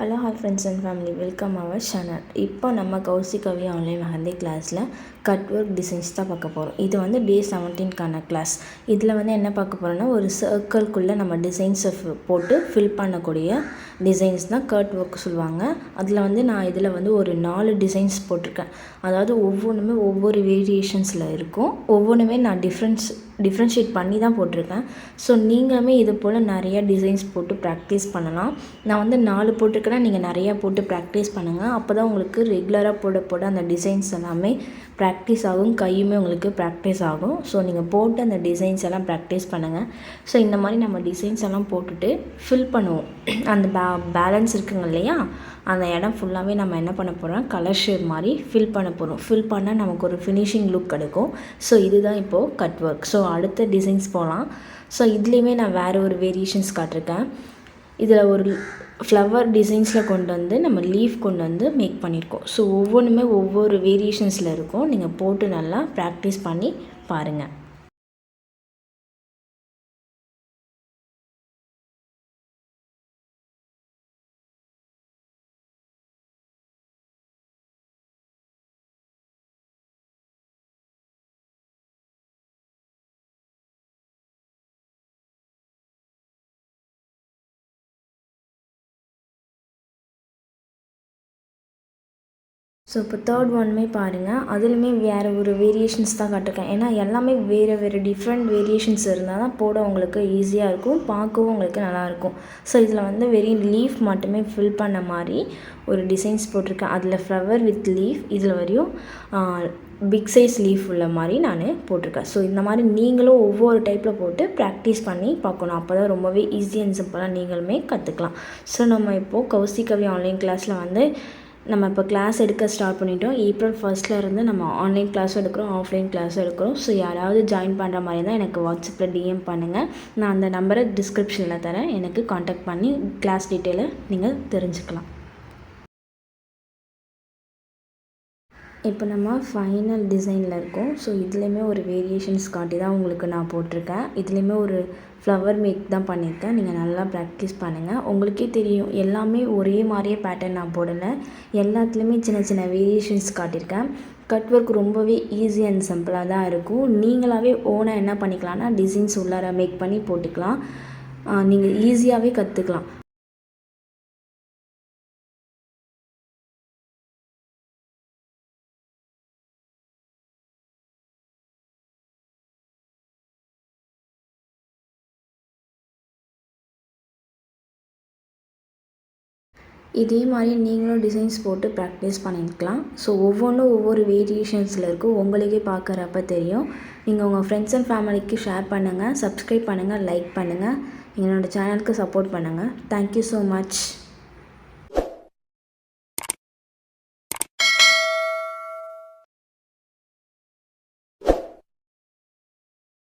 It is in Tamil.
Hello hi friends and family, welcome our channel. இப்போ நம்ம கௌசி கவி ஆன்லைன் மெஹந்தி கிளாஸில் கட் ஒர்க் டிசைன்ஸ் தான் பார்க்க போகிறோம். இது வந்து டே 17க்கான கிளாஸ். இதில் வந்து என்ன பார்க்க போகிறோன்னா, ஒரு சர்க்கிள்குள்ளே நம்ம டிசைன்ஸை போட்டு ஃபில் பண்ணக்கூடிய டிசைன்ஸ் தான் கட் ஒர்க் சொல்லுவாங்க. அதில் வந்து நான் இதில் வந்து ஒரு 4 டிசைன்ஸ் போட்டிருக்கேன். அதாவது ஒவ்வொன்றுமே ஒவ்வொரு வேரியேஷன்ஸில் இருக்கும். ஒவ்வொன்றுமே நான் டிஃப்ரென்ஷியேட் பண்ணி தான் போட்டிருக்கேன். ஸோ நீங்களுமே இது போல் நிறைய டிசைன்ஸ் போட்டு ப்ராக்டிஸ் பண்ணலாம். நான் வந்து 4 போட்டிருக்கேன்னா நீங்கள் நிறையா போட்டு ப்ராக்டிஸ் பண்ணுங்கள். அப்போ தான் உங்களுக்கு ரெகுலராக போட அந்த டிசைன்ஸ் எல்லாமே ப்ராக்டிஸ் ஆகும், கையுமே உங்களுக்கு ப்ராக்டிஸ் ஆகும். ஸோ நீங்கள் போட்டு அந்த டிசைன்ஸ் எல்லாம் ப்ராக்டிஸ் பண்ணுங்கள். ஸோ இந்த மாதிரி நம்ம டிசைன்ஸ் எல்லாம் போட்டுட்டு ஃபில் பண்ணுவோம். அந்த பேலன்ஸ் இருக்குங்க இல்லையா, அந்த இடம் ஃபுல்லாகவே நம்ம என்ன பண்ண போகிறோம், கலர் ஷேட் மாதிரி ஃபில் பண்ண போகிறோம். ஃபில் பண்ணால் நமக்கு ஒரு ஃபினிஷிங் லுக் கிடைக்கும். ஸோ இதுதான் இப்போது கட் ஒர்க். ஸோ அடுத்த டிசைன்ஸ் போகலாம். ஸோ இதுலேயுமே நான் வேறு ஒரு வேரியேஷன்ஸ் காட்டிருக்கேன். இதில் ஒரு ஃப்ளவர் டிசைன்ஸில் கொண்டு வந்து நம்ம லீஃப் கொண்டு வந்து மேக் பண்ணியிருக்கோம். ஸோ ஒவ்வொன்றுமே ஒவ்வொரு வேரியேஷன்ஸில் இருக்கும். நீங்கள் போட்டு நல்லா ப்ராக்டிஸ் பண்ணி பாருங்கள். ஸோ இப்போ தேர்ட் ஒன்மே பாருங்கள், அதுலேயுமே வேறு ஒரு வேரியேஷன்ஸ் தான் காட்டிருக்கேன். ஏன்னா எல்லாமே வேறு டிஃப்ரெண்ட் வேரியேஷன்ஸ் இருந்தால் தான் போட உங்களுக்கு ஈஸியாக இருக்கும், பார்க்கவும் உங்களுக்கு நல்லாயிருக்கும். ஸோ இதில் வந்து வெறும் லீஃப் மட்டுமே ஃபில் பண்ண மாதிரி ஒரு டிசைன்ஸ் போட்டிருக்கேன். அதில் ஃப்ளவர் வித் லீஃப், இதில் வரையும் பிக் சைஸ் லீஃப் உள்ள மாதிரி நான் போட்டிருக்கேன். ஸோ இந்த மாதிரி நீங்களும் ஒவ்வொரு டைப்பில் போட்டு ப்ராக்டிஸ் பண்ணி பார்க்கணும். அப்போ தான் ரொம்பவே ஈஸி அண்ட் சிம்பிளாக நீங்களுமே கற்றுக்கலாம். ஸோ நம்ம இப்போது கௌசி கவி ஆன்லைன் கிளாஸில் வந்து நம்ம இப்போ கிளாஸ் எடுக்க ஸ்டார்ட் பண்ணிட்டோம். April 1 நம்ம ஆன்லைன் கிளாஸும் எடுக்கிறோம், ஆஃப்லைன் கிளாஸும் எடுக்கிறோம். ஸோ யாராவது ஜாயின் பண்ணுற மாதிரி தான் எனக்கு வாட்ஸ்அப்பில் டிஎம் பண்ணுங்கள். நான் அந்த நம்பரை டிஸ்கிரிப்ஷனில் தரேன். எனக்கு காண்டாக்ட் பண்ணி கிளாஸ் டீட்டெயிலை நீங்கள் தெரிஞ்சுக்கலாம். இப்போ நம்ம ஃபைனல் டிசைனில் இருக்கோம். ஸோ இதுலேயுமே ஒரு வேரியேஷன்ஸ் காட்டி தான் உங்களுக்கு நான் போட்டிருக்கேன். இதுலேயுமே ஒரு ஃப்ளவர் மேக் தான் பண்ணியிருக்கேன். நீங்கள் நல்லா ப்ராக்டிஸ் பண்ணுங்கள். உங்களுக்கே தெரியும், எல்லாமே ஒரே மாதிரியே பேட்டர்ன் நான் போடலை. எல்லாத்துலேயுமே சின்ன சின்ன வேரியேஷன்ஸ் காட்டியிருக்கேன். கட் ஒர்க் ரொம்பவே ஈஸி அண்ட் சிம்பிளாக தான் இருக்கும். நீங்களாகவே ஓனாக என்ன பண்ணிக்கலாம்னா டிசைன்ஸ் உள்ளார மேக் பண்ணி போட்டுக்கலாம். நீங்கள் ஈஸியாகவே கற்றுக்கலாம். இதே மாதிரி நீங்களும் டிசைன்ஸ் போட்டு ப்ராக்டிஸ் பண்ணிக்கலாம். ஸோ ஒவ்வொன்றும் ஒவ்வொரு வேரியேஷன்ஸில் இருக்கும். உங்களுக்கே பார்க்குறப்ப தெரியும். நீங்கள் உங்கள் ஃப்ரெண்ட்ஸ் அண்ட் ஃபேமிலிக்கு ஷேர் பண்ணுங்கள், சப்ஸ்கிரைப் பண்ணுங்கள், லைக் பண்ணுங்கள், என்னோடய சேனலுக்கு சப்போர்ட் பண்ணுங்கள். Thank you so much.